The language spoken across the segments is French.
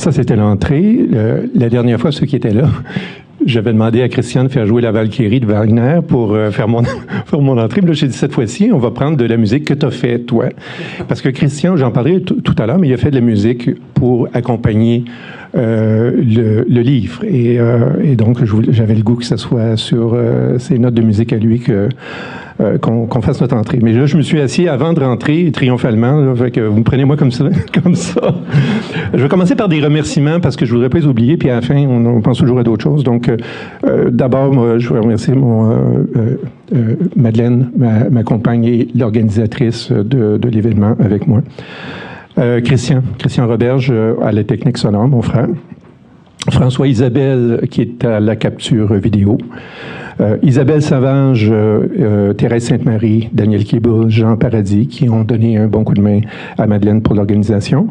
Ça, c'était l'entrée. La dernière fois, ceux qui étaient là, j'avais demandé à Christian de faire jouer la Valkyrie de Wagner pour faire mon entrée. Mais là, j'ai dit, cette fois-ci, on va prendre de la musique que tu as fait, toi. Parce que Christian, j'en parlais tout à l'heure, mais il a fait de la musique pour accompagner le livre. Et donc, j'avais le goût que ce soit sur ces notes de musique à lui qu'on fasse notre entrée. Mais là, je me suis assis avant de rentrer triomphalement. Là, fait que vous me prenez moi comme ça, comme ça. Je vais commencer par des remerciements parce que je voudrais pas les oublier. Puis à la fin, on pense toujours à d'autres choses. Donc, d'abord, moi, je veux remercier Madeleine, ma compagne et l'organisatrice de l'événement avec moi. Christian Roberge à la technique sonore, mon frère. François Isabelle, qui est à la capture vidéo. Isabelle Savage, Thérèse Sainte-Marie, Daniel Kieboul, Jean Paradis, qui ont donné un bon coup de main à Madeleine pour l'organisation.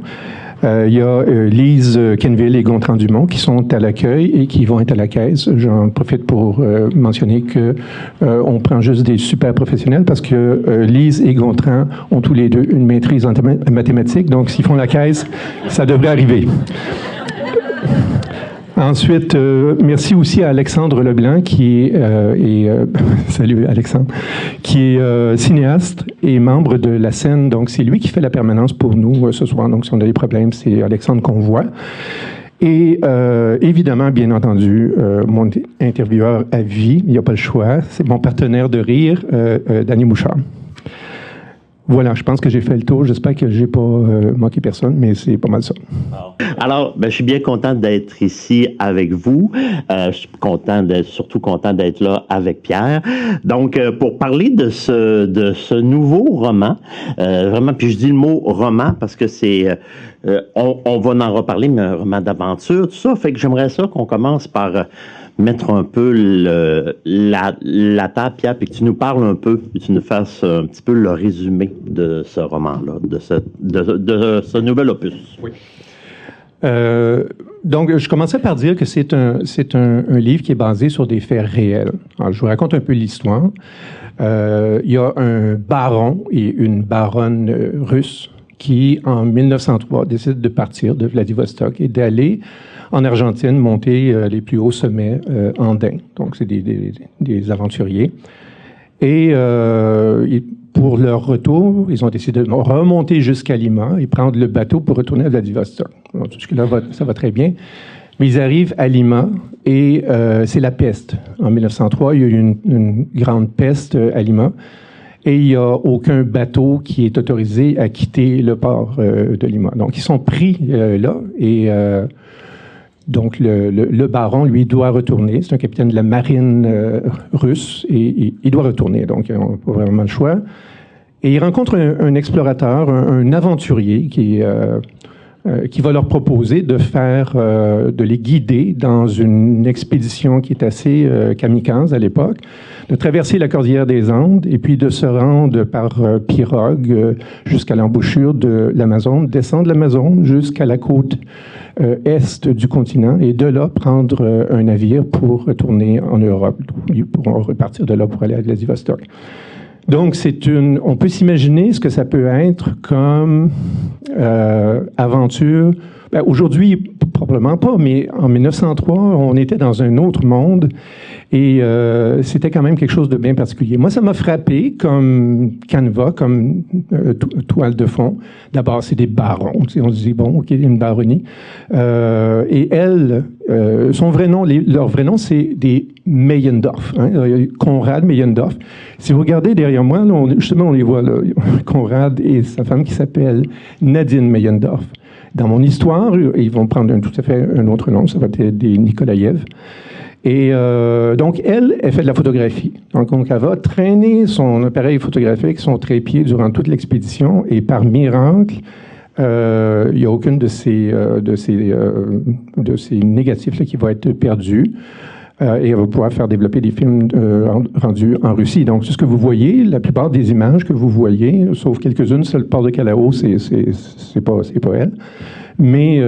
Il y a Lise Kenville et Gontran Dumont qui sont à l'accueil et qui vont être à la caisse. J'en profite pour mentionner que on prend juste des super professionnels parce que Lise et Gontran ont tous les deux une maîtrise en mathématiques. Donc, s'ils font la caisse, ça devrait arriver. Ensuite, merci aussi à Alexandre Leblanc, qui est salut Alexandre, qui est cinéaste et membre de la scène. Donc, c'est lui qui fait la permanence pour nous ce soir. Donc, si on a des problèmes, c'est Alexandre qu'on voit. Et évidemment, bien entendu, mon intervieweur à vie, il n'y a pas le choix, c'est mon partenaire de rire, Danny Mouchard. Voilà, je pense que j'ai fait le tour. J'espère que j'ai pas manqué personne, mais c'est pas mal ça. Alors, je suis bien content d'être ici avec vous. Je suis surtout content d'être là avec Pierre. Donc, pour parler de ce nouveau roman, vraiment, puis je dis le mot roman parce que c'est, on va en reparler, mais un roman d'aventure, tout ça. Fait que j'aimerais ça qu'on commence par mettre un peu la table, Pierre, puis que tu nous parles un peu, puis tu nous fasses un petit peu le résumé de ce roman-là, de ce nouvel opus. Oui. Donc, je commençais par dire que c'est un livre qui est basé sur des faits réels. Alors, je vous raconte un peu l'histoire. Il y a un baron et une baronne russe qui, en 1903, décident de partir de Vladivostok et d'aller en Argentine monter les plus hauts sommets andins. Donc, c'est des aventuriers. Et pour leur retour, ils ont décidé de remonter jusqu'à Lima et prendre le bateau pour retourner à Vladivostok. Jusque-là, ça va très bien. Mais ils arrivent à Lima et c'est la peste. En 1903, il y a eu une grande peste à Lima et il n'y a aucun bateau qui est autorisé à quitter le port de Lima. Donc, ils sont pris là et donc le baron, lui, doit retourner. C'est un capitaine de la marine russe et il doit retourner. Donc, ils n'ont pas vraiment le choix. Et il rencontre un explorateur, un aventurier qui va leur proposer de les guider dans une expédition qui est assez kamikaze à l'époque, de traverser la cordillère des Andes et puis de se rendre par pirogue jusqu'à l'embouchure de l'Amazone, descendre l'Amazone jusqu'à la côte est du continent et de là prendre un navire pour retourner en Europe. Ils pourront repartir de là pour aller à Vladivostok. Donc, on peut s'imaginer ce que ça peut être comme aventure. Ben, aujourd'hui, probablement pas, mais en 1903, on était dans un autre monde et c'était quand même quelque chose de bien particulier. Moi, ça m'a frappé comme canevas, comme toile de fond. D'abord, c'est des barons. On se dit, bon, OK, une baronnie. Et elles, leur vrai nom, c'est des Meyendorff. Hein, Conrad Meyendorff. Si vous regardez derrière moi, là, on les voit, là, Conrad et sa femme qui s'appelle Nadine Meyendorff. Dans mon histoire, ils vont prendre tout à fait un autre nom, ça va être des Nikolaïev. Et donc, elle fait de la photographie. Donc, elle va traîner son appareil photographique, son trépied durant toute l'expédition, et par miracle, il n'y a aucune de ces négatifs-là qui va être perdue. Et elle va pouvoir faire développer des films rendus en Russie. Donc, c'est ce que vous voyez, la plupart des images que vous voyez, sauf quelques-unes, c'est le port de Callao, c'est pas elle. Mais,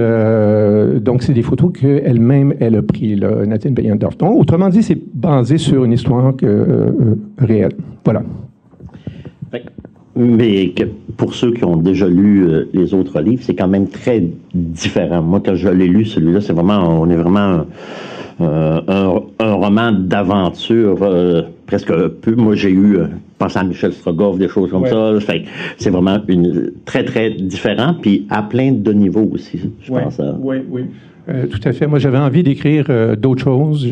donc, c'est des photos qu'elle-même, elle a pris, là, Nadine Meyendorff. Donc, autrement dit, c'est basé sur une histoire réelle. Voilà. Mais que pour ceux qui ont déjà lu les autres livres, c'est quand même très différent. Moi, quand je l'ai lu, celui-là, on est vraiment un roman d'aventure, presque un peu. Moi, j'ai eu, pensé à Michel Strogoff, des choses comme ça. Fait, c'est vraiment très, très différent, puis à plein de niveaux aussi, je pense. Oui. Tout à fait. Moi, j'avais envie d'écrire d'autres choses.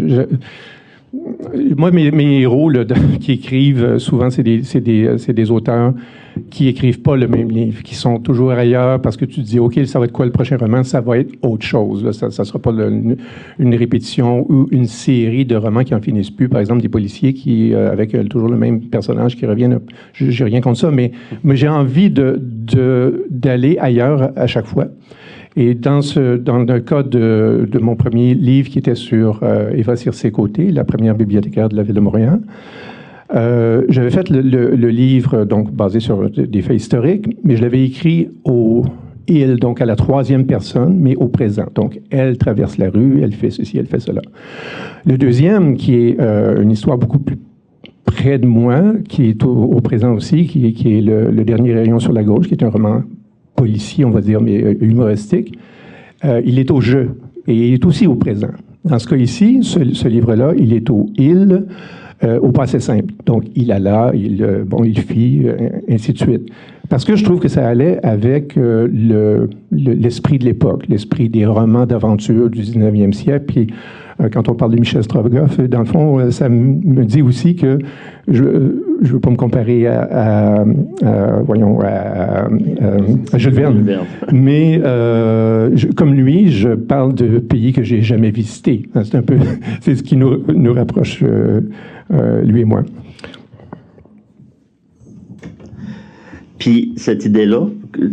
Moi, mes héros là, qui écrivent, souvent, c'est des auteurs qui écrivent pas le même livre, qui sont toujours ailleurs parce que tu te dis, OK, ça va être quoi le prochain roman? Ça va être autre chose. Là. Ça sera pas une répétition ou une série de romans qui en finissent plus. Par exemple, des policiers qui, avec toujours le même personnage qui reviennent. J'ai rien contre ça, mais j'ai envie d'aller ailleurs à chaque fois. Et dans le cas de mon premier livre qui était sur Eva Circé-Côté, la première bibliothécaire de la Ville de Montréal, j'avais fait le livre donc basé sur des faits historiques, mais je l'avais écrit au il, donc à la troisième personne, mais au présent. Donc, elle traverse la rue, elle fait ceci, elle fait cela. Le deuxième, qui est une histoire beaucoup plus près de moi, qui est au présent aussi, qui est le dernier rayon sur la gauche, qui est un roman policier, on va dire, mais humoristique, il est au jeu et il est aussi au présent. Dans ce cas ici, ce livre-là, il est au il, au passé simple. Donc, il alla, il fit, ainsi de suite. Parce que je trouve que ça allait avec l'esprit de l'époque, l'esprit des romans d'aventure du 19e siècle. Puis, quand on parle de Michel Strogoff, dans le fond, ça me dit aussi que je ne veux pas me comparer à Jules Verne. Mais comme lui, je parle de pays que j'ai jamais visités. C'est un peu, c'est ce qui nous rapproche, lui et moi. Puis cette idée-là,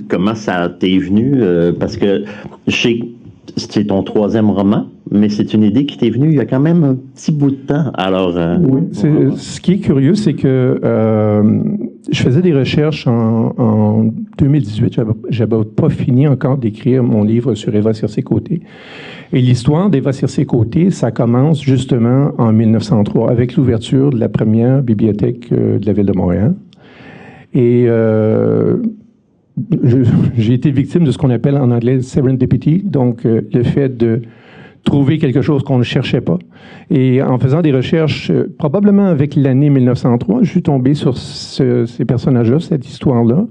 comment ça t'est venu? Parce que c'est ton troisième roman, mais c'est une idée qui t'est venue il y a quand même un petit bout de temps. Alors, oui, ce qui est curieux, c'est que je faisais des recherches en 2018. J'avais pas fini encore d'écrire mon livre sur Eva Circé-Côté. Et l'histoire d'Eva Circé-Côté, ça commence justement en 1903 avec l'ouverture de la première bibliothèque de la Ville de Montréal. Et j'ai été victime de ce qu'on appelle en anglais serendipity, donc le fait de trouver quelque chose qu'on ne cherchait pas. Et en faisant des recherches, probablement avec l'année 1903, je suis tombé sur ces personnages-là, cette histoire-là,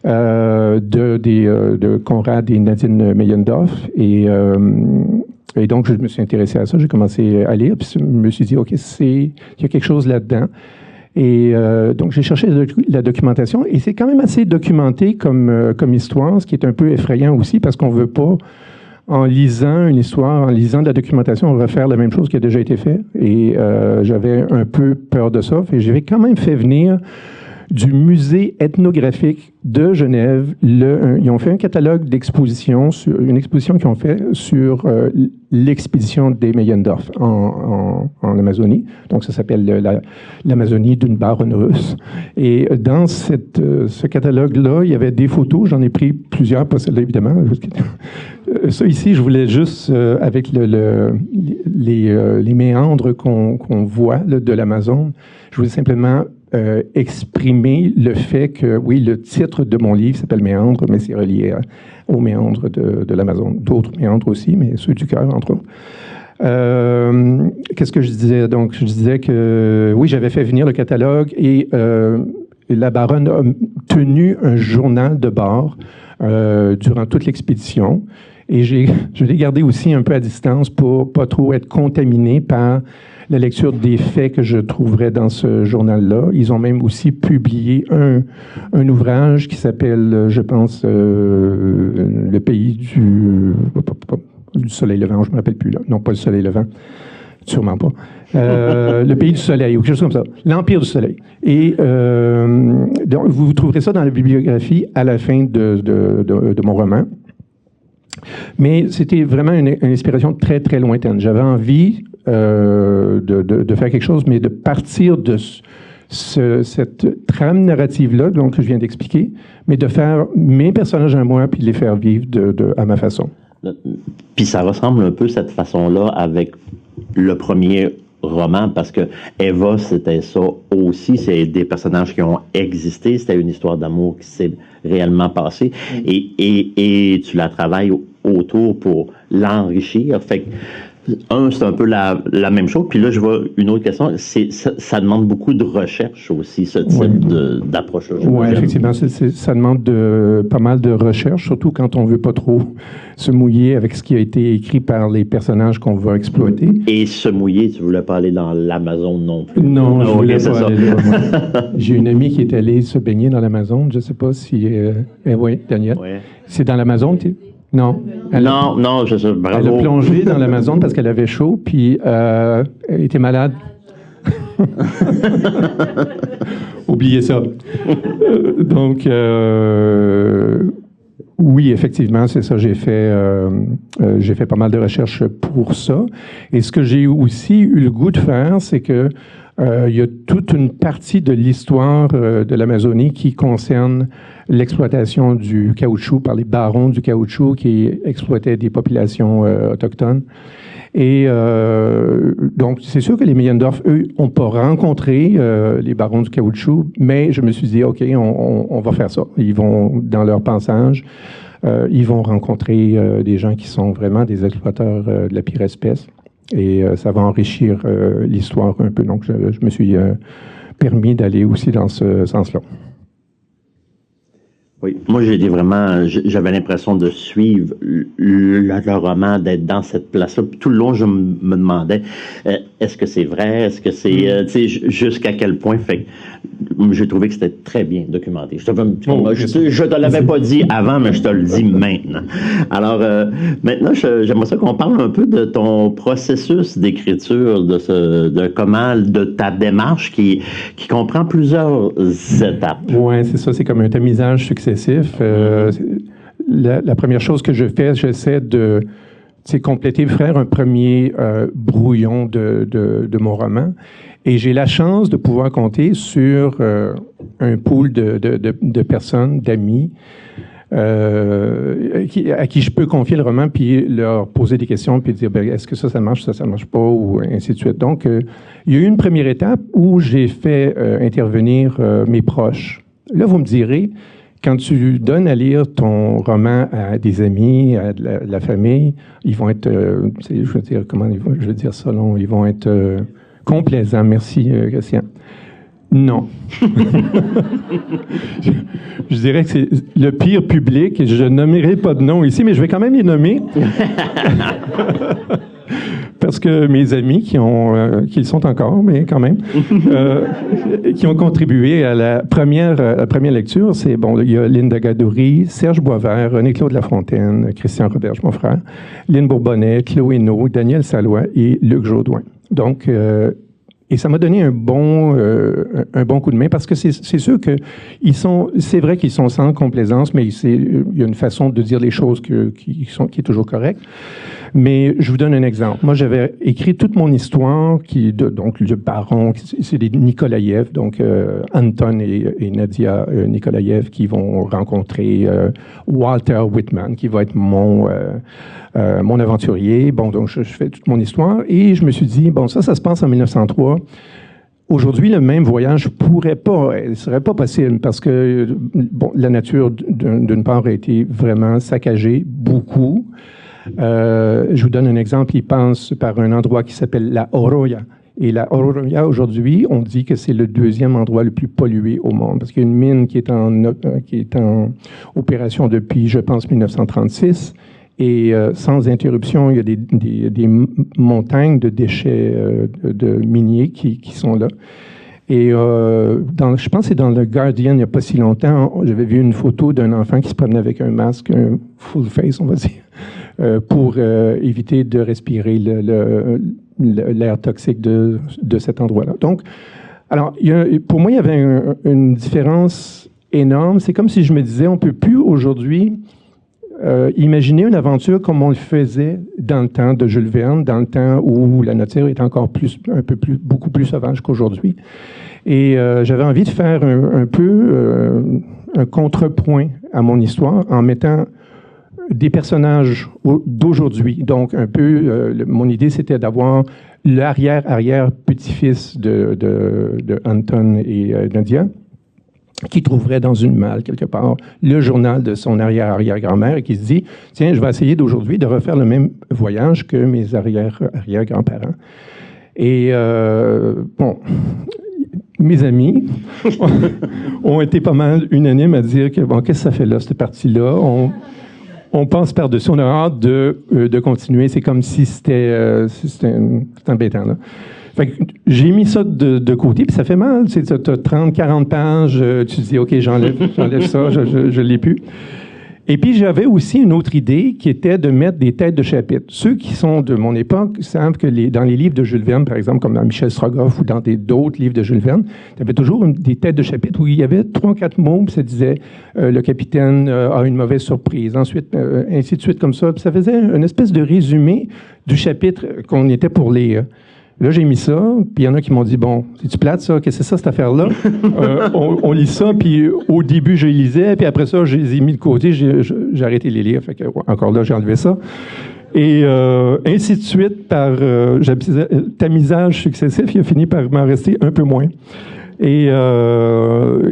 de Conrad et Nadine Meyendorff. Et donc, je me suis intéressé à ça. J'ai commencé à lire, puis je me suis dit, OK, il y a quelque chose là-dedans. Et donc, j'ai cherché la documentation, et c'est quand même assez documenté comme histoire, ce qui est un peu effrayant aussi, parce qu'on ne veut pas, en lisant une histoire, en lisant de la documentation, refaire la même chose qui a déjà été fait. Et j'avais un peu peur de ça. Et j'avais quand même fait venir du musée ethnographique de Genève. Ils ont fait un catalogue d'expositions, une exposition qu'ils ont fait sur l'expédition des Meyendorff en Amazonie. Donc, ça s'appelle l'Amazonie d'une baronne russe. Et dans ce catalogue-là, il y avait des photos. J'en ai pris plusieurs, pas celle-là, évidemment. Ça, ici, je voulais juste, avec les méandres qu'on voit là, de l'Amazone, je voulais simplement exprimer le fait que, oui, le titre de mon livre s'appelle Méandres, mais c'est relié aux méandres de l'Amazone. D'autres méandres aussi, mais ceux du cœur, entre autres. Qu'est-ce que je disais? Donc, je disais que, oui, j'avais fait venir le catalogue et la baronne a tenu un journal de bord durant toute l'expédition. Et je l'ai gardé aussi un peu à distance pour pas trop être contaminé par la lecture des faits que je trouverais dans ce journal-là. Ils ont même aussi publié un ouvrage qui s'appelle, je pense, Le pays du soleil levant. Je ne me rappelle plus là. Non, pas le soleil levant. Sûrement pas. Le pays du soleil, ou quelque chose comme ça. L'Empire du soleil. Et donc, vous trouverez ça dans la bibliographie à la fin de mon roman. Mais c'était vraiment une inspiration très, très lointaine. J'avais envie de faire quelque chose, mais de partir de cette trame narrative-là, donc que je viens d'expliquer, mais de faire mes personnages à moi, puis de les faire vivre à ma façon. Puis ça ressemble un peu, cette façon-là, avec le premier roman, parce que Eva, c'était ça aussi. C'est des personnages qui ont existé. C'était une histoire d'amour qui s'est réellement passée. Et tu la travailles autour pour l'enrichir. Fait que, c'est un peu la même chose. Puis là, je vois une autre question. Ça demande beaucoup de recherche aussi, ce type d'approche-là. Oui, effectivement. Ça demande pas mal de recherche, surtout quand on ne veut pas trop se mouiller avec ce qui a été écrit par les personnages qu'on va exploiter. Et se mouiller, tu ne voulais pas aller dans l'Amazon non plus? Non, je ne voulais pas aller là. J'ai une amie qui est allée se baigner dans l'Amazon. Je ne sais pas si... oui, Daniel. Ouais. C'est dans l'Amazon, Non. Non, je sais, bravo. Elle a plongé dans l'Amazon parce qu'elle avait chaud, puis elle était malade. Oubliez ça. Donc, oui, effectivement, c'est ça. J'ai fait pas mal de recherches pour ça. Et ce que j'ai aussi eu le goût de faire, c'est que il y a toute une partie de l'histoire de l'Amazonie qui concerne l'exploitation du caoutchouc par les barons du caoutchouc qui exploitaient des populations autochtones. Et donc, c'est sûr que les Meyendorff, eux, n'ont pas rencontré les barons du caoutchouc, mais je me suis dit, OK, on va faire ça. Ils vont, dans leur passage, ils vont rencontrer des gens qui sont vraiment des exploiteurs de la pire espèce. Et ça va enrichir l'histoire un peu. Donc, je me suis permis d'aller aussi dans ce sens-là. Oui, moi j'avais l'impression de suivre le roman, d'être dans cette place-là. Tout le long, je me demandais, est-ce que c'est vrai, est-ce que c'est, jusqu'à quel point. Fait j'ai trouvé que c'était très bien documenté. Je te l'avais pas dit avant, mais je te le dis maintenant. Alors, maintenant, j'aimerais ça qu'on parle un peu de ton processus d'écriture, de ta démarche qui comprend plusieurs étapes. Oui, c'est ça, c'est comme un tamisage successif. La première chose que je fais, j'essaie de compléter, faire un premier brouillon de mon roman. Et j'ai la chance de pouvoir compter sur un pool de personnes, d'amis, à qui je peux confier le roman, puis leur poser des questions, puis dire, est-ce que ça marche, ça marche pas, ou ainsi de suite. Donc, il y a eu une première étape où j'ai fait intervenir mes proches. Là, vous me direz, quand tu donnes à lire ton roman à des amis, à de la famille, ils vont être, je veux dire ça long, ils vont être complaisants. Merci, Christian. Non. je dirais que c'est le pire public. Je nommerai pas de nom ici, mais je vais quand même les nommer. Parce que mes amis qui le sont encore, mais quand même, qui ont contribué à la première lecture, il y a Linda Gadouri, Serge Boisvert, René-Claude Lafontaine, Christian Roberge, mon frère, Lynn Bourbonnet, Chloé No, Daniel Salois et Luc Jodoin. Donc, et ça m'a donné un bon coup de main parce que c'est sûr que c'est vrai qu'ils sont sans complaisance, mais il y a une façon de dire les choses qui est toujours correcte. Mais je vous donne un exemple. Moi, j'avais écrit toute mon histoire, donc le baron, c'est des Nikolaïev, donc Anton et Nadia Nikolaïev qui vont rencontrer Walter Whitman, qui va être mon aventurier. Bon, donc je fais toute mon histoire et je me suis dit, ça se passe en 1903. Aujourd'hui, le même voyage ne serait pas possible parce que la nature, d'une part, a été vraiment saccagée, beaucoup. Je vous donne un exemple. Il passe par un endroit qui s'appelle la Oroya. Et la Oroya, aujourd'hui, on dit que c'est le deuxième endroit le plus pollué au monde parce qu'il y a une mine qui est en opération depuis, je pense, 1936. Et sans interruption, il y a des montagnes de déchets de miniers qui sont là. Et je pense que c'est dans le Guardian, il n'y a pas si longtemps, j'avais vu une photo d'un enfant qui se promenait avec un masque, un full face, on va dire, pour éviter de respirer l'air toxique de cet endroit-là. Donc, alors, pour moi, il y avait une différence énorme. C'est comme si je me disais, on ne peut plus aujourd'hui imaginer une aventure comme on le faisait dans le temps de Jules Verne, dans le temps où la nature est encore beaucoup plus sauvage qu'aujourd'hui. Et j'avais envie de faire un peu un contrepoint à mon histoire en mettant des personnages d'aujourd'hui. Donc, un peu, mon idée, c'était d'avoir l'arrière-petit-fils de Anton et Nadia, qui trouverait dans une malle, quelque part, le journal de son arrière-arrière-grand-mère et qui se dit, tiens, je vais essayer d'aujourd'hui de refaire le même voyage que mes arrière-arrière-grands-parents. Et, bon, mes amis ont été pas mal unanimes à dire que, bon, qu'est-ce que ça fait là, cette partie-là? On passe par-dessus, on a hâte de continuer. C'est comme si c'était embêtant, là. Fait que j'ai mis ça de côté, puis ça fait mal. Tu as 30, 40 pages, tu te dis, OK, j'enlève ça, je l'ai plus. Et puis, j'avais aussi une autre idée qui était de mettre des têtes de chapitre. Ceux qui sont de mon époque savent que dans les livres de Jules Verne, par exemple, comme dans Michel Strogoff ou dans d'autres livres de Jules Verne, tu avais toujours des têtes de chapitre où il y avait 3 ou 4 mots, puis ça disait le capitaine a une mauvaise surprise. Ensuite, ainsi de suite, comme ça. Puis ça faisait une espèce de résumé du chapitre qu'on était pour lire. Là, j'ai mis ça, puis il y en a qui m'ont dit, bon, c'est-tu plate, ça? Qu'est-ce que c'est ça, cette affaire-là? On lit ça, puis au début, je lisais, puis après ça, je les ai mis de côté, j'ai arrêté de les lire. Fait que, encore là, j'ai enlevé ça. Et ainsi de suite, par tamisage successif, il a fini par m'en rester un peu moins. Et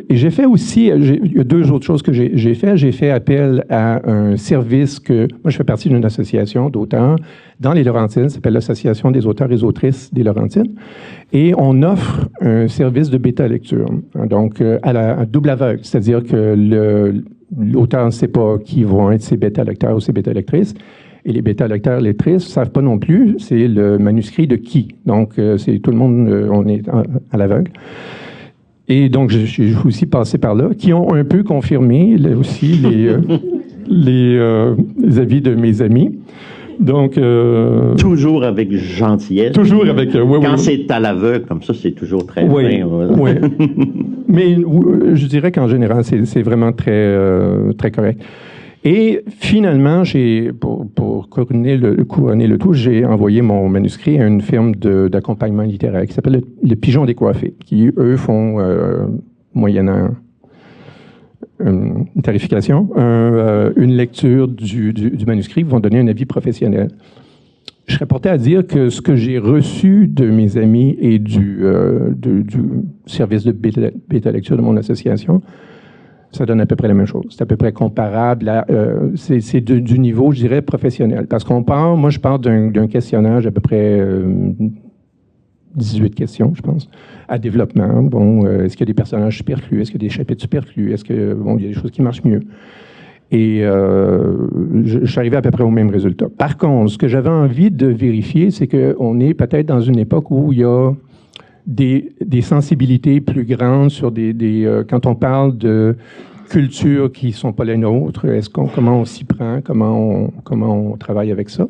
j'ai fait aussi, il y a 2 autres choses que j'ai fait. J'ai fait appel à un service moi, je fais partie d'une association d'auteurs dans les Laurentides, ça s'appelle l'Association des auteurs et autrices des Laurentides. Et on offre un service de bêta-lecture, donc à double aveugle, c'est-à-dire que l'auteur ne sait pas qui vont être ses bêta-lecteurs ou ses bêta-lectrices. Et les bêta-lecteurs lectrices ne savent pas non plus, c'est le manuscrit de qui. Donc, c'est tout le monde, on est à l'aveugle. Et donc, j'ai aussi passé par là, qui ont un peu confirmé aussi les avis de mes amis. Donc, toujours avec gentillesse. Toujours avec... Quand c'est à l'aveugle, comme ça, c'est toujours très fin. Oui. Mais je dirais qu'en général, c'est vraiment très, très correct. Et finalement, pour couronner le tout, j'ai envoyé mon manuscrit à une firme d'accompagnement littéraire qui s'appelle le Pigeon Décoiffé, qui, eux, font, moyennant une tarification, une lecture du manuscrit, vont donner un avis professionnel. Je serais porté à dire que ce que j'ai reçu de mes amis et du service de bêta-lecture de mon association, ça donne à peu près la même chose. C'est à peu près comparable à... c'est du niveau, je dirais, professionnel. Parce moi, je pars d'un questionnaire d'à peu près 18 questions, je pense, à développement. Bon, est-ce qu'il y a des personnages superflus? Est-ce qu'il y a des chapitres superflus? Est-ce que, bon, il y a des choses qui marchent mieux? Et je suis arrivé à peu près au même résultat. Par contre, ce que j'avais envie de vérifier, c'est qu'on est peut-être dans une époque où il y a des sensibilités plus grandes sur quand on parle de cultures qui ne sont pas les nôtres, comment on s'y prend, comment on travaille avec ça.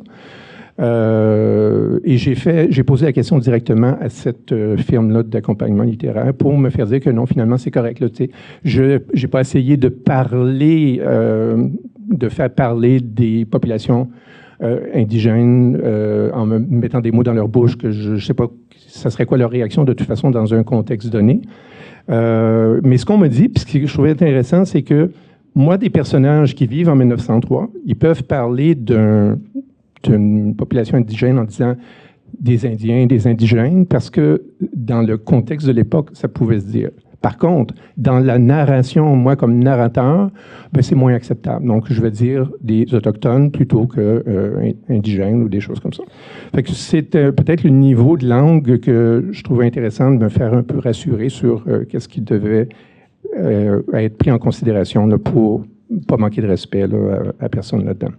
Et j'ai posé la question directement à cette firme-là d'accompagnement littéraire pour me faire dire que non, finalement, c'est correct. Là, je n'ai pas essayé de faire parler des populations indigènes en me mettant des mots dans leur bouche que je ne sais pas ça serait quoi leur réaction de toute façon dans un contexte donné. Mais ce qu'on me dit, puis ce que je trouvais intéressant, c'est que moi, des personnages qui vivent en 1903, ils peuvent parler d'une population indigène en disant des Indiens, des indigènes, parce que dans le contexte de l'époque, ça pouvait se dire. Par contre, dans la narration, moi, comme narrateur, ben, c'est moins acceptable. Donc, je vais dire des autochtones plutôt qu'indigènes ou des choses comme ça. Fait que c'est peut-être le niveau de langue que je trouvais intéressant de me faire un peu rassurer sur qu'est-ce qui devait être pris en considération là, pour ne pas manquer de respect là, à personne là-dedans.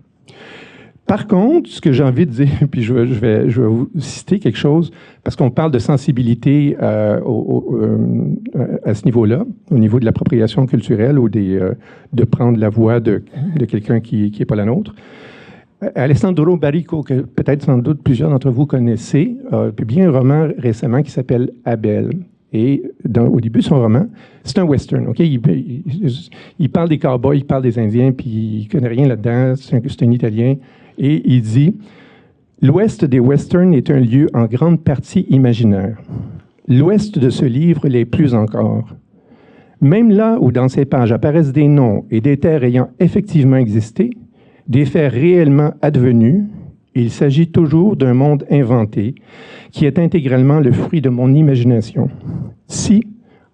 Par contre, ce que j'ai envie de dire, puis je vais vous citer quelque chose, parce qu'on parle de sensibilité à ce niveau-là, au niveau de l'appropriation culturelle ou de prendre la voix de quelqu'un qui n'est pas la nôtre. Alessandro Barrico, que peut-être sans doute plusieurs d'entre vous connaissez, a publié un roman récemment qui s'appelle Abel. Et au début de son roman, c'est un western. Okay? Il parle des cowboys, il parle des Indiens, puis il ne connaît rien là-dedans, c'est un Italien. Et il dit « L'Ouest des westerns est un lieu en grande partie imaginaire. L'Ouest de ce livre l'est plus encore. Même là où dans ces pages apparaissent des noms et des terres ayant effectivement existé, des faits réellement advenus, Il s'agit toujours d'un monde inventé qui est intégralement le fruit de mon imagination. Si,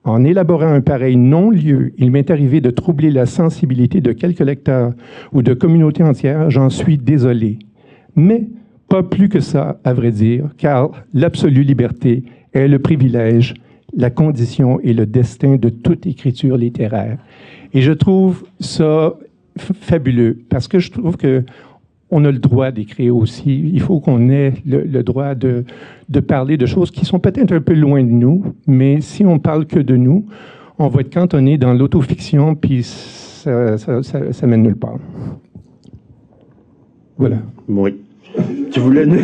en élaborant un pareil non-lieu, il m'est arrivé de troubler la sensibilité de quelques lecteurs ou de communautés entières, j'en suis désolé. Mais pas plus que ça, à vrai dire, car l'absolue liberté est le privilège, la condition et le destin de toute écriture littéraire. Et je trouve ça fabuleux, parce que je trouve que on a le droit d'écrire aussi. Il faut qu'on ait le droit de parler de choses qui sont peut-être un peu loin de nous, mais si on parle que de nous, on va être cantonné dans l'autofiction, puis ça mène nulle part. Voilà. Oui. Tu voulais nous...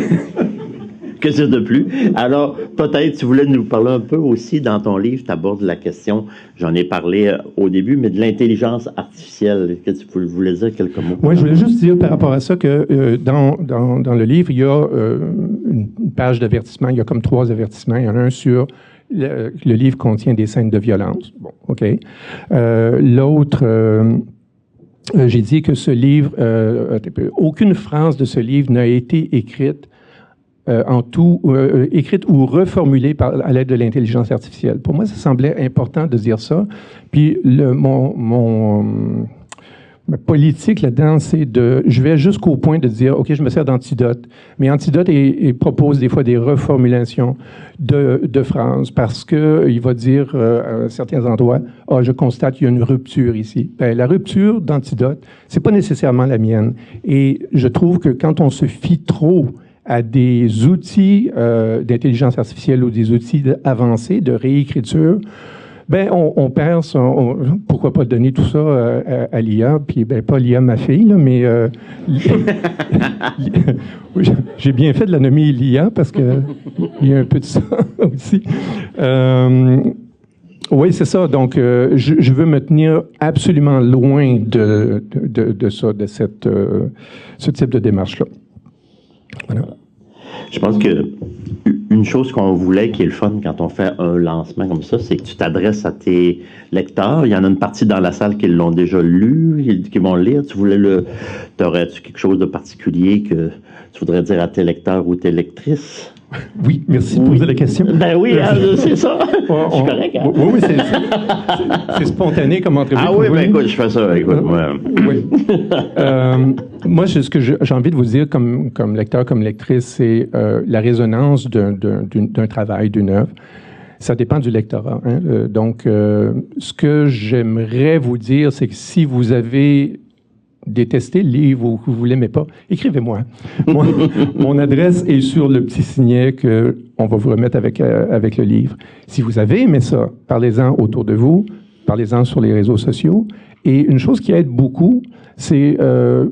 Que dire de plus? Alors, peut-être, tu voulais nous parler un peu aussi, dans ton livre, tu abordes la question, j'en ai parlé au début, mais de l'intelligence artificielle. Est-ce que tu voulais dire quelques mots? Oui, je voulais juste dire par rapport à ça que dans le livre, il y a une page d'avertissement, il y a comme 3 avertissements. Il y en a un sur le livre contient des scènes de violence. Bon, OK. L'autre... j'ai dit que ce livre, aucune phrase de ce livre n'a été écrite écrite ou reformulée à l'aide de l'intelligence artificielle. Pour moi, ça semblait important de dire ça. Puis ma politique là-dedans, c'est je vais jusqu'au point de dire, OK, je me sers d'Antidote. Mais Antidote propose des fois des reformulations de phrases parce qu'il va dire à certains endroits, je constate qu'il y a une rupture ici. Bien, la rupture d'Antidote, c'est pas nécessairement la mienne. Et je trouve que quand on se fie trop à des outils d'intelligence artificielle ou des outils avancés de réécriture, ben on perd pourquoi pas donner tout ça à l'IA, puis ben pas l'IA ma fille, là, mais j'ai bien fait de la nommer l'IA parce que il y a un peu de ça aussi. Oui, c'est ça. Donc, je veux me tenir absolument loin de ça, de ce type de démarche-là. Voilà. Je pense que une chose qu'on voulait, qui est le fun quand on fait un lancement comme ça, c'est que tu t'adresses à tes lecteurs. Il y en a une partie dans la salle qui l'ont déjà lu, qui vont le lire. T'aurais-tu quelque chose de particulier que tu voudrais dire à tes lecteurs ou tes lectrices? Oui, merci de poser la question. Ben oui, c'est ça. Je suis correct. Hein? Oui, c'est spontané comme entrevue. Ah oui, ben écoute, je fais ça. Écoute, oui. Moi, ce que j'ai envie de vous dire comme lecteur, comme lectrice, c'est la résonance d'un travail, d'une œuvre. Ça dépend du lectorat. Hein? Donc, ce que j'aimerais vous dire, c'est que si vous avez détesté le livre ou que vous ne l'aimez pas, écrivez-moi. Mon adresse est sur le petit signet qu'on va vous remettre avec le livre. Si vous avez aimé ça, parlez-en autour de vous, parlez-en sur les réseaux sociaux. Et une chose qui aide beaucoup, c'est,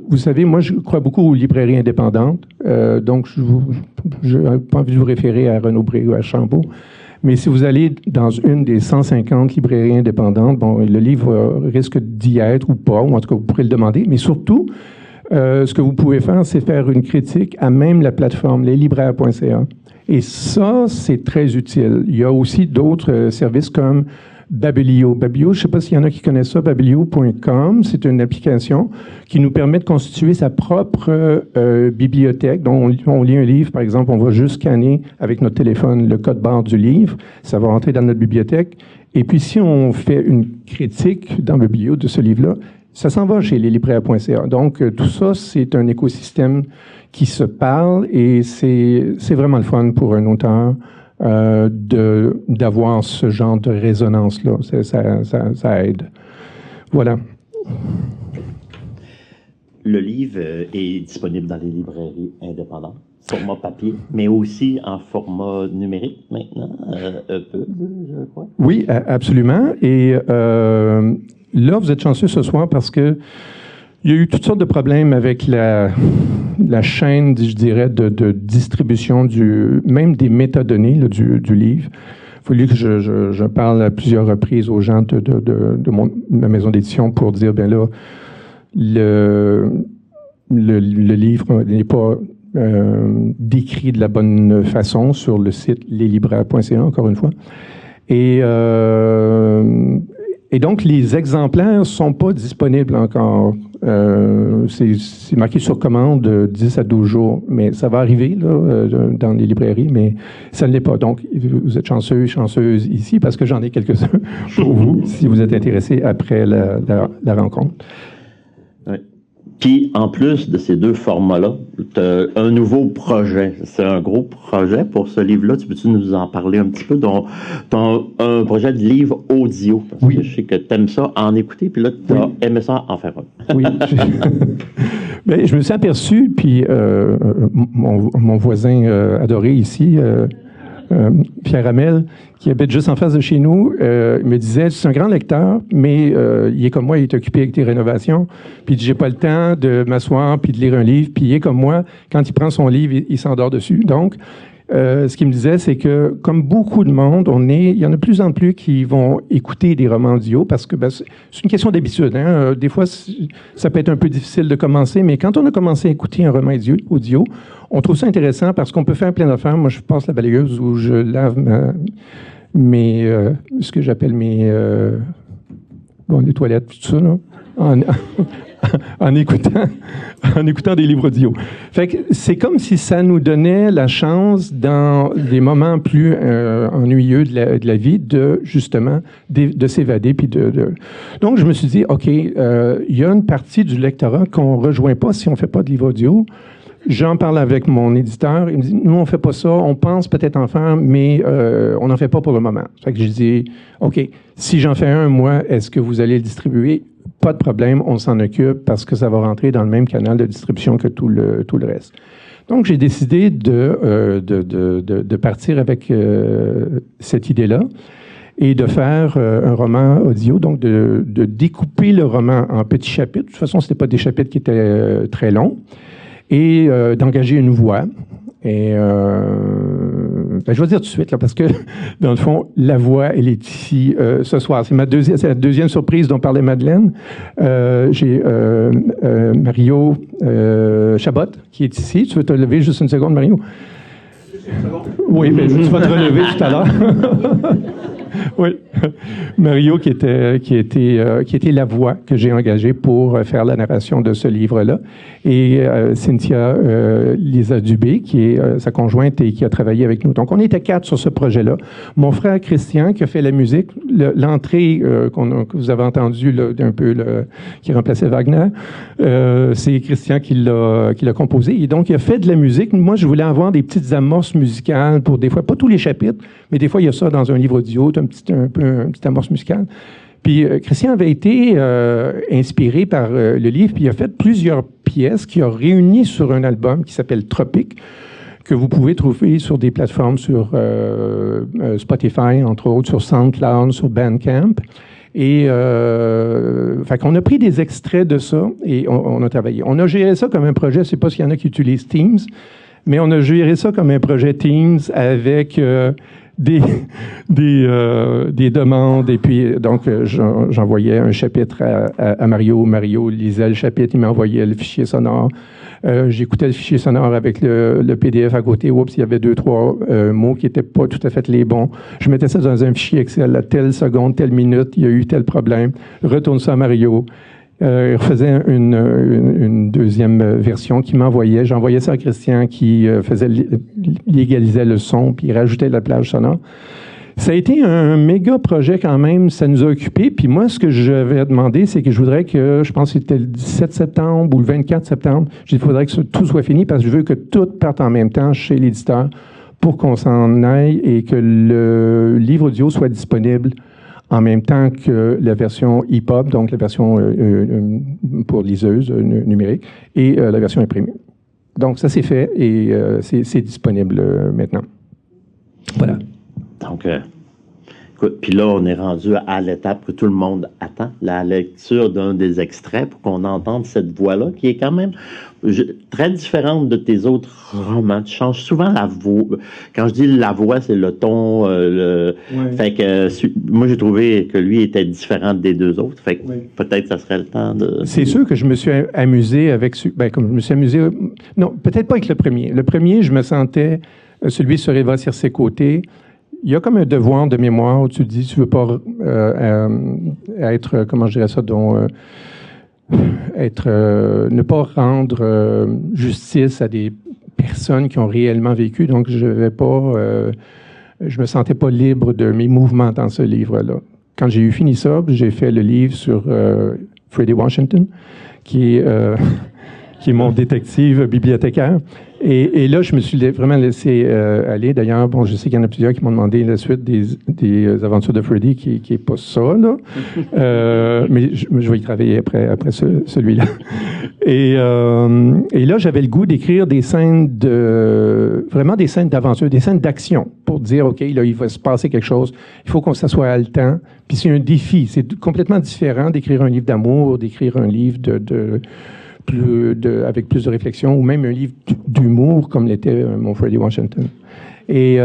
vous savez, moi, je crois beaucoup aux librairies indépendantes. Donc, je n'ai pas envie de vous référer à Renaud Bré ou à Chambaud. Mais si vous allez dans une des 150 librairies indépendantes, bon, le livre risque d'y être ou pas, ou en tout cas, vous pourrez le demander. Mais surtout, ce que vous pouvez faire, c'est faire une critique à même la plateforme leslibraires.ca. Et ça, c'est très utile. Il y a aussi d'autres services comme Babelio. Babelio, je ne sais pas s'il y en a qui connaissent ça, babelio.com, c'est une application qui nous permet de constituer sa propre bibliothèque. Donc, on lit un livre, par exemple, on va juste scanner avec notre téléphone le code barre du livre, ça va rentrer dans notre bibliothèque. Et puis, si on fait une critique dans Babelio de ce livre-là, ça s'en va chez leslibraires.ca. Donc, tout ça, c'est un écosystème qui se parle et c'est vraiment le fun pour un auteur d'avoir ce genre de résonance-là. Ça aide. Voilà. Le livre est disponible dans les librairies indépendantes, format papier, mais aussi en format numérique maintenant, je crois. Oui, absolument. Et là, vous êtes chanceux ce soir parce que il y a eu toutes sortes de problèmes avec la chaîne, je dirais, de distribution même des métadonnées là, du livre. Il a fallu que je parle à plusieurs reprises aux gens de ma maison d'édition pour dire, bien là, le livre n'est pas décrit de la bonne façon sur le site leslibraires.ca, encore une fois. Et donc, les exemplaires ne sont pas disponibles encore C'est marqué sur commande de 10 à 12 jours, mais ça va arriver là, dans les librairies, mais ça ne l'est pas. Donc, vous êtes chanceuse ici, parce que j'en ai quelques-uns pour vous, si vous êtes intéressé après la rencontre. Oui. Puis, en plus de ces deux formats-là, tu as un nouveau projet. C'est un gros projet pour ce livre-là. Tu peux-tu nous en parler un petit peu? Un projet de livre audio. Parce que je sais que tu aimes ça en écouter, puis là, tu as aimé ça en faire un. Oui. Ben, je me suis aperçu, puis mon voisin adoré ici, Pierre Hamel, qui habite juste en face de chez nous, me disait, c'est un grand lecteur, mais il est comme moi, il est occupé avec tes rénovations, puis il dit, j'ai pas le temps de m'asseoir puis de lire un livre, puis il est comme moi, quand il prend son livre, il s'endort dessus. Donc, ce qu'il me disait, c'est que, comme beaucoup de monde, il y en a de plus en plus qui vont écouter des romans audio, parce que c'est une question d'habitude. Hein? Des fois, ça peut être un peu difficile de commencer, mais quand on a commencé à écouter un roman audio, on trouve ça intéressant parce qu'on peut faire plein d'affaires. Moi, je passe la balayeuse où je lave ce que j'appelle les toilettes, tout ça, là, en écoutant des livres audio. Fait que c'est comme si ça nous donnait la chance, dans des moments plus ennuyeux de la vie, justement, de s'évader. Puis Donc, je me suis dit, OK, il y a une partie du lectorat qu'on ne rejoint pas si on ne fait pas de livre audio. J'en parle avec mon éditeur. Il me dit, nous, on ne fait pas ça. On pense peut-être en faire, mais on n'en fait pas pour le moment. Fait que je dis, OK, si j'en fais un, moi, est-ce que vous allez le distribuer? Pas de problème, on s'en occupe parce que ça va rentrer dans le même canal de distribution que tout le reste. Donc, j'ai décidé de partir avec cette idée-là et de faire un roman audio, donc de découper le roman en petits chapitres. De toute façon, ce n'était pas des chapitres qui étaient très longs. Et d'engager une voix. Et je vais dire tout de suite, là, parce que, dans le fond, la voix, elle est ici ce soir. C'est la deuxième surprise dont parlait Madeleine. J'ai Mario Chabot, qui est ici. Tu veux te lever juste une seconde, Mario? Oui, mais tu vas te relever tout à l'heure. Oui, Mario qui était la voix que j'ai engagée pour faire la narration de ce livre-là. Et Cynthia Lisa Dubé, qui est sa conjointe et qui a travaillé avec nous. Donc, on était 4 sur ce projet-là. Mon frère Christian, qui a fait la musique, l'entrée que vous avez entendue, d'un peu, qui remplaçait Wagner, c'est Christian qui l'a composé. Et donc, il a fait de la musique. Moi, je voulais avoir des petites amorces musicales pour des fois, pas tous les chapitres, mais des fois, il y a ça dans un livre audio, un petit amorce musicale. Puis Christian avait été inspiré par le livre, puis il a fait plusieurs pièces qu'il a réunies sur un album qui s'appelle Tropique, que vous pouvez trouver sur des plateformes sur Spotify, entre autres, sur SoundCloud, sur Bandcamp. Et fait qu'on a pris des extraits de ça et on a travaillé. On a géré ça comme un projet, je ne sais pas s'il y en a qui utilisent Teams, mais on a géré ça comme un projet Teams avec des demandes. Et puis, donc, j'envoyais un chapitre à Mario. Mario lisait le chapitre, il m'envoyait le fichier sonore. J'écoutais le fichier sonore avec le PDF à côté. Oups, il y avait 2-3 mots qui n'étaient pas tout à fait les bons. Je mettais ça dans un fichier Excel à telle seconde, telle minute, il y a eu tel problème. Retourne ça à Mario. Il refaisait une deuxième version qui m'envoyait. J'envoyais ça à Christian qui il égalisait le son puis il rajoutait la plage sonore. Ça a été un méga projet quand même. Ça nous a occupés. Puis moi, ce que j'avais demandé, c'est que je voudrais que, je pense que c'était le 17 septembre ou le 24 septembre, il faudrait que tout soit fini parce que je veux que tout parte en même temps chez l'éditeur pour qu'on s'en aille et que le livre audio soit disponible en même temps que la version EPUB, donc la version pour liseuse numérique, et la version imprimée. Donc, ça, c'est fait et c'est disponible maintenant. Voilà. Donc, écoute, puis là, on est rendu à l'étape que tout le monde attend, la lecture d'un des extraits pour qu'on entende cette voix-là, qui est quand même très différente de tes autres romans. Tu changes souvent la voix. Quand je dis la voix, c'est le ton. Ouais. Fait que moi, j'ai trouvé que lui était différent des deux autres. Fait que peut-être ça serait le temps de... C'est sûr que je me suis amusé avec... comme je me suis amusé... Non, peut-être pas avec le premier. Le premier, je me sentais celui sur Eva sur ses côtés. Il y a comme un devoir de mémoire où tu dis, tu veux pas être, comment je dirais ça, dont... ne pas rendre justice à des personnes qui ont réellement vécu. Donc, je me sentais pas libre de mes mouvements dans ce livre-là. Quand j'ai eu fini ça, j'ai fait le livre sur Freddie Washington, qui est mon détective bibliothécaire. Et là, je me suis vraiment laissé aller. D'ailleurs, bon, je sais qu'il y en a plusieurs qui m'ont demandé la suite des aventures de Freddie, qui n'est pas ça, là. Mais je vais y travailler après celui-là. Et là, j'avais le goût d'écrire des scènes vraiment des scènes d'aventure, des scènes d'action, pour dire, OK, là, il va se passer quelque chose. Il faut qu'on s'assoie haletant. Puis c'est un défi. C'est complètement différent d'écrire un livre d'amour, d'écrire un livre avec plus de réflexion, ou même un livre d'humour, comme l'était mon Freddie Washington. Et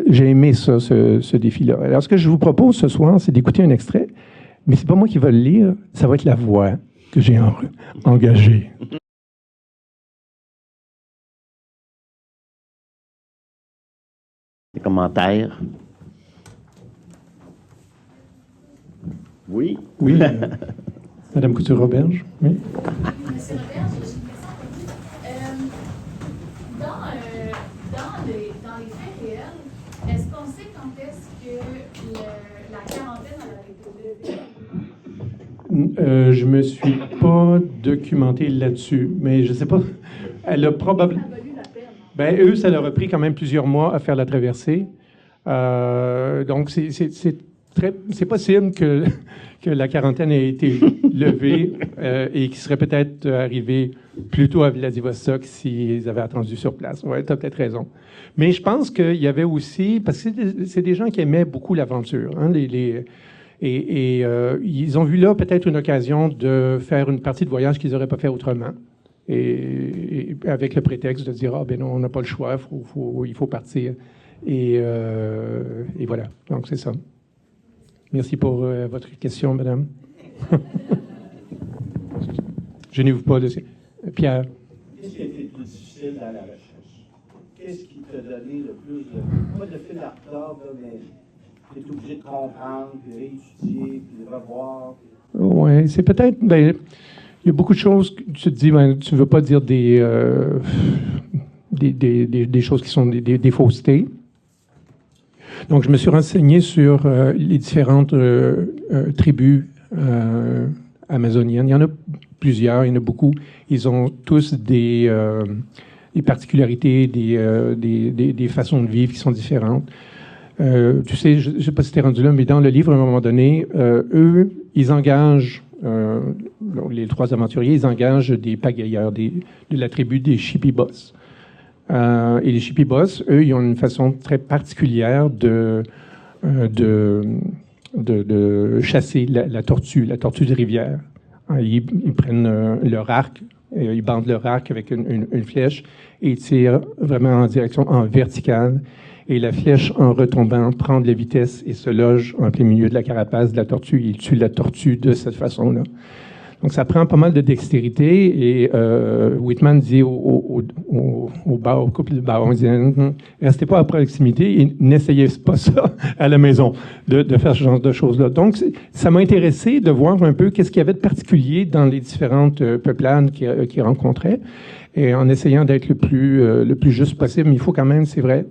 j'ai aimé ça, ce défi-là. Alors, ce que je vous propose ce soir, c'est d'écouter un extrait, mais c'est pas moi qui vais le lire, ça va être la voix que j'ai engagée. Des commentaires? Oui? Oui. Madame Couture-Roberge? Oui. Monsieur Roberge, j'ai une question pour vous. Dans les faits réels, est-ce qu'on sait quand est-ce que la quarantaine a été levée? Je me suis pas documenté là-dessus, mais je sais pas. Elle a probablement. Ça a valu la peine. Ben, eux, ça leur a pris quand même plusieurs mois à faire la traversée. Donc, c'est possible que la quarantaine ait été levée et qu'il serait peut-être arrivé plus tôt à Vladivostok s'ils avaient attendu sur place. Oui, tu as peut-être raison. Mais je pense qu'il y avait aussi, parce que c'est des gens qui aimaient beaucoup l'aventure, hein, ils ont vu là peut-être une occasion de faire une partie de voyage qu'ils n'auraient pas fait autrement. Et avec le prétexte de dire, ah ben non, on n'a pas le choix, il faut partir. Et voilà, donc c'est ça. Merci pour votre question, madame. Gênez-vous pas de... Pierre. Qu'est-ce qui a été le plus difficile dans la recherche? Qu'est-ce qui t'a donné le plus de... Pas de fil à retordre, mais tu es obligé de comprendre, puis de réétudier, puis de revoir. Oui, c'est peut-être... Ben, il y a beaucoup de choses que tu te dis, ben, tu ne veux pas dire des choses qui sont des faussetés. Donc, je me suis renseigné sur les différentes tribus amazoniennes. Il y en a plusieurs, il y en a beaucoup. Ils ont tous des particularités, des façons de vivre qui sont différentes. Tu sais, je ne sais pas si tu es rendu là, mais dans le livre, à un moment donné, eux, ils engagent, les trois aventuriers, ils engagent des pagayeurs de la tribu des Shipiboss. Et les Shipiboss, eux, ils ont une façon très particulière de chasser la tortue de rivière. Ils prennent leur arc, ils bandent leur arc avec une flèche et ils tirent vraiment en direction en verticale. Et la flèche, en retombant, prend de la vitesse et se loge en plein milieu de la carapace de la tortue. Ils tuent la tortue de cette façon-là. Donc, ça prend pas mal de dextérité et Whitman dit au couple de barons, il dit, restez pas à proximité et n'essayez pas ça à la maison, de faire ce genre de choses-là. Donc, ça m'a intéressé de voir un peu qu'est-ce qu'il y avait de particulier dans les différentes peuplades qu'ils rencontraient et en essayant d'être le plus juste possible. Mais il faut quand même, c'est vrai,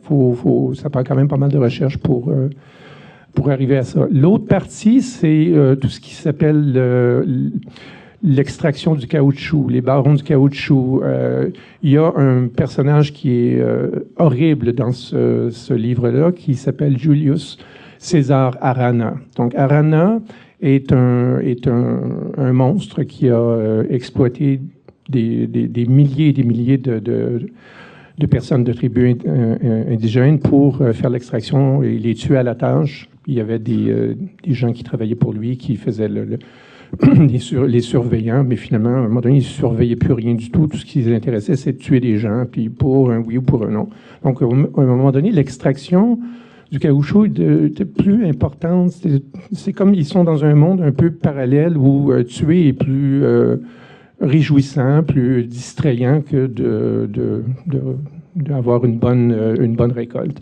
ça prend quand même pas mal de recherche pour arriver à ça. L'autre partie, c'est tout ce qui s'appelle l'extraction du caoutchouc, les barons du caoutchouc. Il y a un personnage qui est horrible dans ce livre-là, qui s'appelle Julius César Arana. Donc, Arana est un monstre qui a exploité des milliers et des milliers de personnes de tribus indigènes pour faire l'extraction et les tuer à la tâche. Il y avait des gens qui travaillaient pour lui, qui faisaient les surveillants, mais finalement, à un moment donné, ils ne surveillaient plus rien du tout. Tout ce qui les intéressait, c'est de tuer des gens, puis pour un oui ou pour un non. Donc, à un moment donné, l'extraction du caoutchouc était plus importante. C'est comme ils sont dans un monde un peu parallèle où tuer est plus réjouissant, plus distrayant que d'avoir une bonne récolte.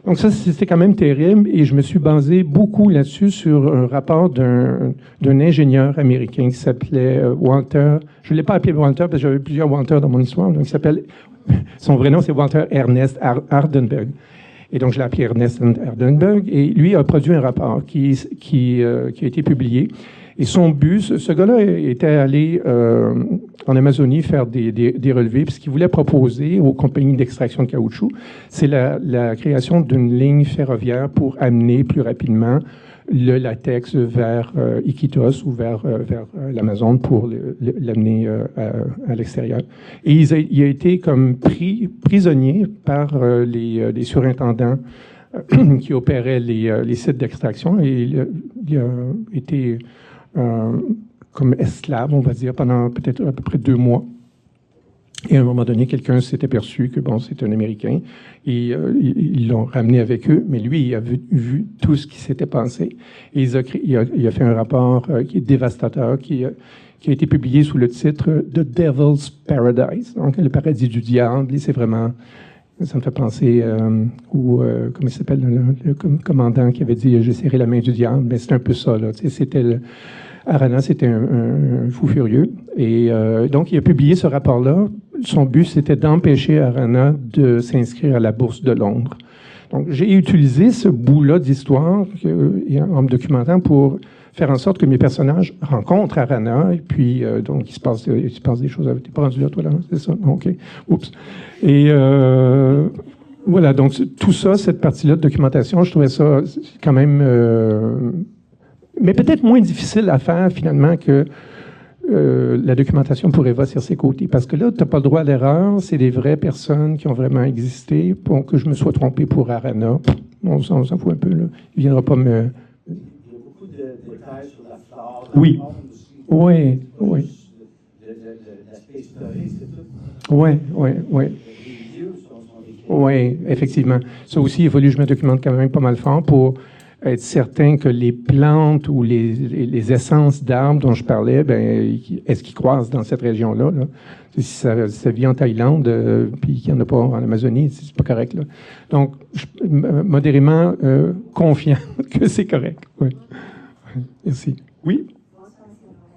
Donc ça, c'était quand même terrible et je me suis basé beaucoup là-dessus sur un rapport d'un ingénieur américain qui s'appelait Walter. Je ne l'ai pas appelé Walter parce que j'avais plusieurs Walter dans mon histoire. Donc son vrai nom, c'est Walter Ernest Hardenberg. Et donc je l'ai appelé Ernest Hardenberg et lui a produit un rapport qui a été publié. Et son but, ce gars-là était allé en Amazonie faire des relevés, puis ce qu'il voulait proposer aux compagnies d'extraction de caoutchouc, c'est la création d'une ligne ferroviaire pour amener plus rapidement le latex vers Iquitos ou vers l'Amazon pour l'amener à l'extérieur. Et il a été comme prisonnier par les surintendants qui opéraient les sites d'extraction et il a été comme esclave, on va dire, pendant peut-être à peu près 2 mois. Et à un moment donné, quelqu'un s'est aperçu que, bon, c'est un Américain, et ils l'ont ramené avec eux, mais lui, il a vu tout ce qui s'était passé. Et il a fait un rapport qui est dévastateur, qui a été publié sous le titre « The Devil's Paradise », donc le paradis du diable, et c'est vraiment... Ça me fait penser comment il s'appelle, le commandant qui avait dit « J'ai serré la main du diable », mais c'est un peu ça, là. Arana, c'était un fou furieux. Et donc, il a publié ce rapport-là. Son but, c'était d'empêcher Arana de s'inscrire à la Bourse de Londres. Donc, j'ai utilisé ce bout-là d'histoire en me documentant pour faire en sorte que mes personnages rencontrent Arana, et puis, donc, il se passe des choses. T'es pas rendu là, toi, là? C'est ça? OK. Oups. Et voilà, donc, tout ça, cette partie-là de documentation, je trouvais ça quand même... mais peut-être moins difficile à faire, finalement, que la documentation pour Eva sur ses côtés. Parce que là, tu n'as pas le droit à l'erreur. C'est des vraies personnes qui ont vraiment existé. Pour que je me sois trompé pour Arana, on s'en fout un peu, là. Il ne viendra pas me... Il y a beaucoup de détails sur la flore, oui. le monde aussi. Oui. L'aspect historique, c'est tout. Oui. Les lieux sont décrits. Oui, effectivement. Ça aussi, il a fallu que je me documente quand même pas mal fort pour être certain que les plantes ou les essences d'arbres dont je parlais, ben, est-ce qu'ils croissent dans cette région-là? Là? Si ça vit en Thaïlande, puis qu'il n'y en a pas en Amazonie, c'est pas correct. Là. Donc, modérément confiant que c'est correct. Oui. Merci. Oui?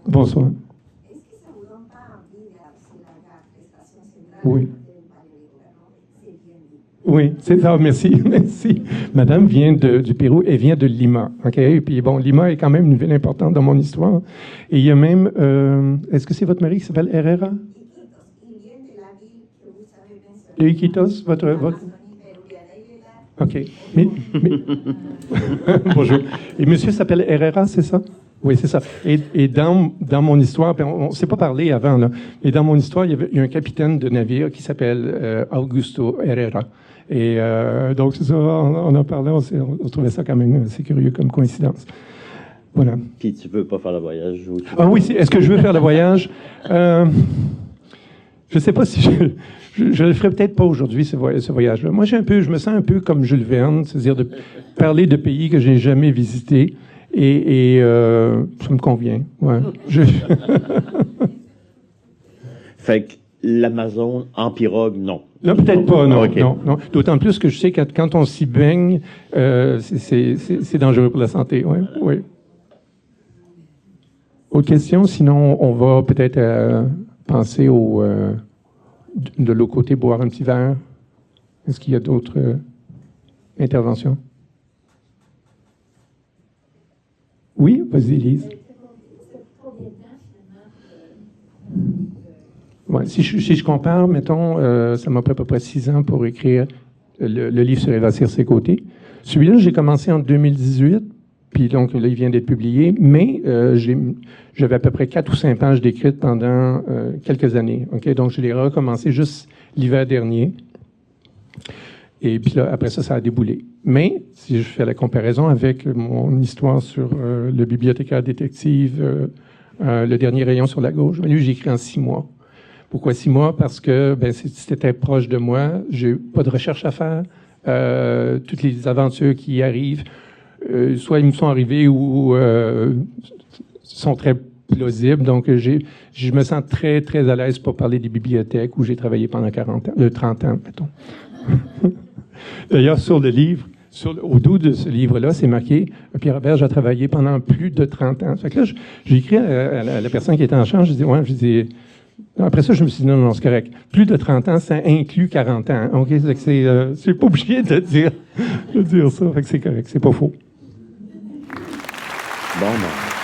Bonsoir. Est-ce que ça vous donne pas envie d'aller la prestation centrale? Oui. Oui, c'est ça, merci, merci. Madame vient du Pérou et vient de Lima, OK? Et puis, bon, Lima est quand même une ville importante dans mon histoire. Et il y a même, est-ce que c'est votre mari qui s'appelle Herrera? Il vient de la ville que vous savez bien. De Iquitos, votre... OK. Mais... Bonjour. Et monsieur s'appelle Herrera, c'est ça? Oui, c'est ça. Et dans mon histoire, on ne s'est pas parlé avant, là, mais dans mon histoire, il y a un capitaine de navire qui s'appelle Augusto Herrera. Et donc, c'est ça, on en parlait, on trouvait ça quand même assez curieux comme coïncidence. Voilà. Puis tu veux pas faire le voyage? Ah oui, est-ce que je veux faire le voyage? Je ne sais pas si je le ferai peut-être pas aujourd'hui, ce voyage-là. Moi, je me sens un peu comme Jules Verne, c'est-à-dire de parler de pays que j'ai jamais visités. Et ça me convient. Ouais. Fait que l'Amazon en pirogue, non. Là, peut-être pas, non, Okay. non. D'autant plus que je sais que quand on s'y baigne, c'est dangereux pour la santé. Ouais, oui. Autre question? Sinon, on va peut-être penser de l'autre côté, boire un petit verre. Est-ce qu'il y a d'autres interventions? Oui, vas-y, Lise. Ouais, si je compare, mettons, ça m'a pris à peu près 6 ans pour écrire le livre sur Eva sur ses côtés. Celui-là, j'ai commencé en 2018, puis donc là, il vient d'être publié, mais j'avais à peu près 4 ou 5 pages d'écrites pendant quelques années. Okay? Donc, je l'ai recommencé juste l'hiver dernier. Et puis là, après ça, ça a déboulé. Mais, si je fais la comparaison avec mon histoire sur le bibliothécaire détective, le dernier rayon sur la gauche, lui, j'ai écrit en 6 mois. Pourquoi 6 mois? Parce que c'était proche de moi. J'ai pas de recherche à faire. Toutes les aventures qui y arrivent, soit ils me sont arrivées ou sont très plausibles. Donc, je me sens très, très à l'aise pour parler des bibliothèques où j'ai travaillé pendant 30 ans, mettons. D'ailleurs, sur le livre, au dos de ce livre-là, c'est marqué « Pierre Roberge a travaillé pendant plus de 30 ans ». Fait que là, j'ai écrit à la personne qui était en charge, je dis, après ça, je me suis dit, non, c'est correct. Plus de 30 ans, ça inclut 40 ans. OK, c'est pas obligé de dire ça. Fait que c'est correct, c'est pas faux. Bon, ben.